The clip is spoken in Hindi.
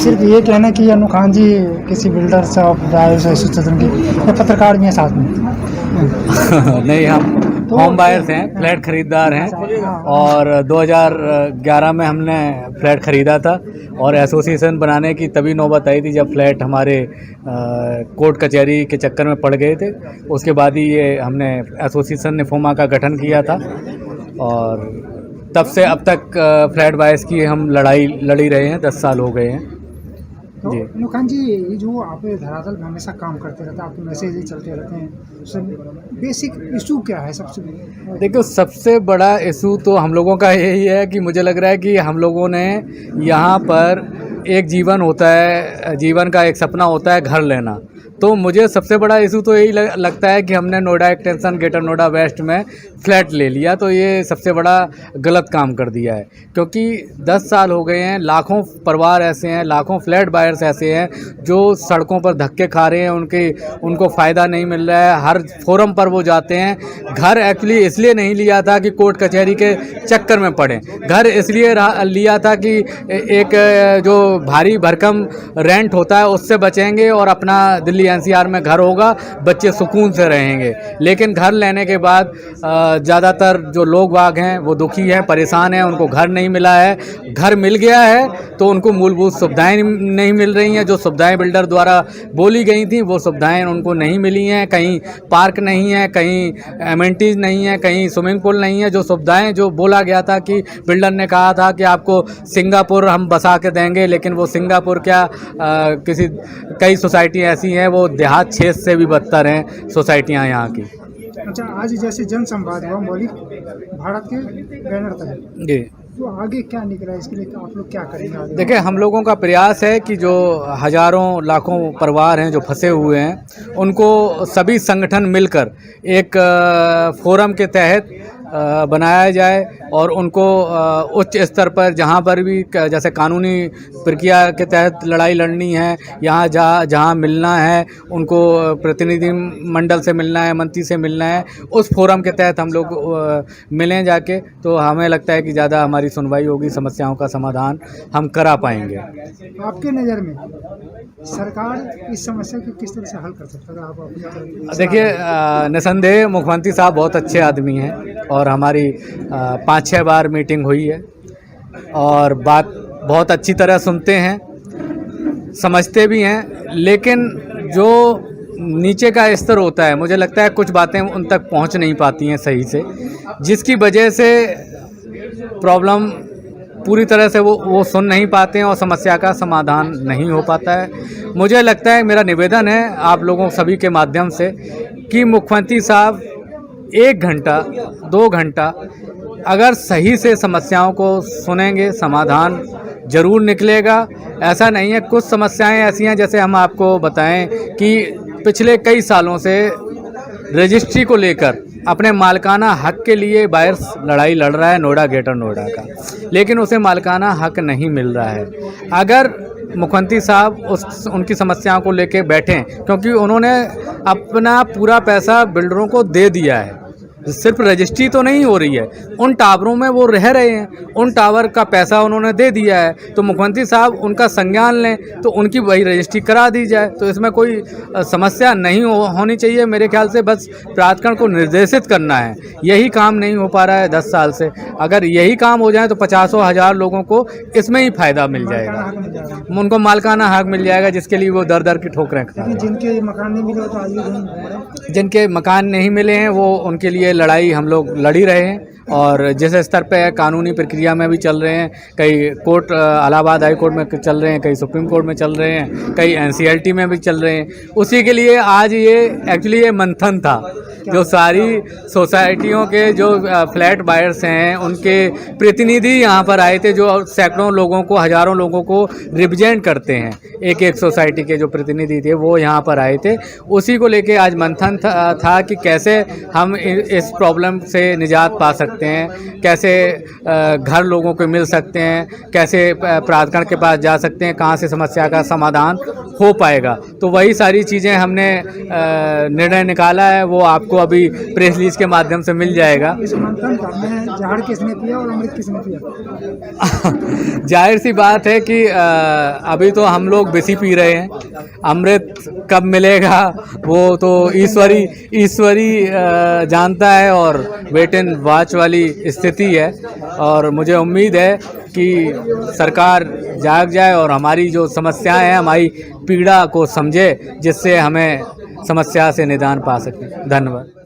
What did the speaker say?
सिर्फ ये कहना कि अनु खान जी किसी बिल्डर से एसोसिएशन के पत्रकार भी हैं साथ में। नहीं, हम होम बायर्स हैं, फ्लैट खरीदार हैं और 2011 में हमने फ्लैट ख़रीदा था और एसोसिएशन बनाने की तभी नौबत आई थी जब फ्लैट हमारे कोर्ट कचहरी के चक्कर में पड़ गए थे। उसके बाद ही ये हमने एसोसिएशन ने फोमा का गठन किया था और तब से अब तक फ्लैट बायर्स की हम लड़ाई लड़ी रहे हैं। 10 साल हो गए हैं। तो अनु खान जी, ये जो आप धरातल में हमेशा काम करते रहते हैं, आपके मैसेज ही चलते रहते हैं, सब बेसिक इशू क्या है सबसे? देखो, सबसे बड़ा इशू तो हम लोगों का यही है कि मुझे लग रहा है कि हम लोगों ने यहाँ पर एक जीवन होता है, जीवन का एक सपना होता है घर लेना। तो मुझे सबसे बड़ा इशू तो यही लगता है कि हमने Noida extension greater Noida west में फ्लैट ले लिया, तो ये सबसे बड़ा गलत काम कर दिया है। क्योंकि 10 साल हो गए हैं, लाखों परिवार ऐसे हैं, लाखों फ्लैट बायर्स ऐसे हैं जो सड़कों पर धक्के खा रहे हैं, उनको फ़ायदा नहीं मिल रहा है। हर फोरम पर वो जाते हैं। घर एक्चुअली इसलिए नहीं लिया था कि कोर्ट कचहरी के चक्कर में पड़े, घर इसलिए लिया था कि एक जो भारी भरकम रेंट होता है उससे बचेंगे और अपना दिल्ली एनसीआर में घर होगा, बच्चे सुकून से रहेंगे। लेकिन घर लेने के बाद ज़्यादातर जो लोग बाग हैं वो दुखी हैं, परेशान हैं, उनको घर नहीं मिला है। घर मिल गया है तो उनको मूलभूत सुविधाएं नहीं मिल रही हैं। जो सुविधाएं बिल्डर द्वारा बोली गई थी वो सुविधाएं उनको नहीं मिली हैं। कहीं पार्क नहीं है, कहीं एमेनिटीज़ नहीं है, कहीं स्विमिंग पूल नहीं है। जो सुविधाएं जो बोला गया था कि बिल्डर ने कहा था कि आपको सिंगापुर हम बसा के देंगे, लेकिन वो सिंगापुर क्या, कई सोसाइटी ऐसी हैं वो देहात क्षेत्र से भी बदतर हैं सोसाइटियाँ यहाँ की। अच्छा, आज जैसे जन संवाद हुआ मौलिक भारत के बैनर तक जी, तो आगे क्या निकला है, इसके लिए आप लोग क्या करेंगे आगे? देखिए, हम लोगों का प्रयास है कि जो हज़ारों लाखों परिवार हैं जो फंसे हुए हैं, उनको सभी संगठन मिलकर एक फोरम के तहत बनाया जाए और उनको उच्च स्तर पर जहाँ पर भी जैसे कानूनी प्रक्रिया के तहत लड़ाई लड़नी है, यहाँ जहाँ मिलना है, उनको प्रतिनिधि मंडल से मिलना है, मंत्री से मिलना है, उस फोरम के तहत हम लोग मिलें जाके, तो हमें लगता है कि ज़्यादा हमारी सुनवाई होगी, समस्याओं का समाधान हम करा पाएंगे। आपके नज़र में सरकार इस समस्या को किस तरह से हल कर सकता है? आप अपनी देखिए, निसंदेह मुख्यमंत्री साहब बहुत अच्छे आदमी हैं और हमारी 5-6 बार मीटिंग हुई है और बात बहुत अच्छी तरह सुनते हैं, समझते भी हैं। लेकिन जो नीचे का स्तर होता है, मुझे लगता है कुछ बातें उन तक पहुंच नहीं पाती हैं सही से, जिसकी वजह से प्रॉब्लम पूरी तरह से वो सुन नहीं पाते हैं और समस्या का समाधान नहीं हो पाता है। मुझे लगता है, मेरा निवेदन है आप लोगों सभी के माध्यम से कि मुख्यमंत्री साहब 1 घंटा 2 घंटा अगर सही से समस्याओं को सुनेंगे, समाधान जरूर निकलेगा। ऐसा नहीं है, कुछ समस्याएं ऐसी हैं, जैसे हम आपको बताएं कि पिछले कई सालों से रजिस्ट्री को लेकर अपने मालिकाना हक के लिए बायर्स लड़ाई लड़ रहा है नोएडा ग्रेटर नोएडा का, लेकिन उसे मालिकाना हक नहीं मिल रहा है। अगर मुख्यमंत्री साहब उनकी समस्याओं को लेके बैठें, क्योंकि उन्होंने अपना पूरा पैसा बिल्डरों को दे दिया है, सिर्फ रजिस्ट्री तो नहीं हो रही है, उन टावरों में वो रह रहे हैं, उन टावर का पैसा उन्होंने दे दिया है, तो मुख्यमंत्री साहब उनका संज्ञान लें, तो उनकी वही रजिस्ट्री करा दी जाए, तो इसमें कोई समस्या नहीं होनी चाहिए। मेरे ख्याल से बस प्राधिकरण को निर्देशित करना है, यही काम नहीं हो पा रहा है 10 साल से। अगर यही काम हो जाए तो 50,000 लोगों को इसमें ही फ़ायदा मिल जाएगा, उनको मालिकाना हक मिल जाएगा, जिसके लिए वो दर दर की ठोकरें खा रहे हैं। जिनके मकान नहीं मिले तो आगे जिनके मकान नहीं मिले हैं वो उनके लिए लड़ाई हम लोग लड़ी रहे हैं और जिस स्तर पे कानूनी प्रक्रिया में भी चल रहे हैं, कई कोर्ट इलाहाबाद हाई कोर्ट में चल रहे हैं, कई सुप्रीम कोर्ट में चल रहे हैं, कई एनसीएलटी में भी चल रहे हैं। उसी के लिए आज ये एक्चुअली ये मंथन था, जो सारी सोसाइटियों के जो फ्लैट बायर्स हैं उनके प्रतिनिधि यहाँ पर आए थे, जो सैकड़ों लोगों को, हज़ारों लोगों को रिप्रेजेंट करते हैं, एक एक सोसाइटी के जो प्रतिनिधि थे वो यहाँ पर आए थे। उसी को लेके आज मंथन था कि कैसे हम इस प्रॉब्लम से निजात पा सकते सकते हैं, कैसे घर लोगों को मिल सकते हैं, कैसे प्राधिकरण के पास जा सकते हैं, कहाँ से समस्या का समाधान हो पाएगा। तो वही सारी चीज़ें हमने निर्णय निकाला है, वो आपको अभी प्रेस रिलीज के माध्यम से मिल जाएगा। इस मंथन में जहर किसने पिया और अमृत किसने पिया? जाहिर सी बात है कि अभी तो हम लोग विषि पी रहे हैं, अमृत कब मिलेगा वो तो ईश्वरी जानता है, और वेट एंड वॉच वाली स्थिति है। और मुझे उम्मीद है कि सरकार जाग जाए और हमारी जो समस्याएं हैं, हमारी पीड़ा को समझे, जिससे हमें समस्या से निदान पा सके। धन्यवाद।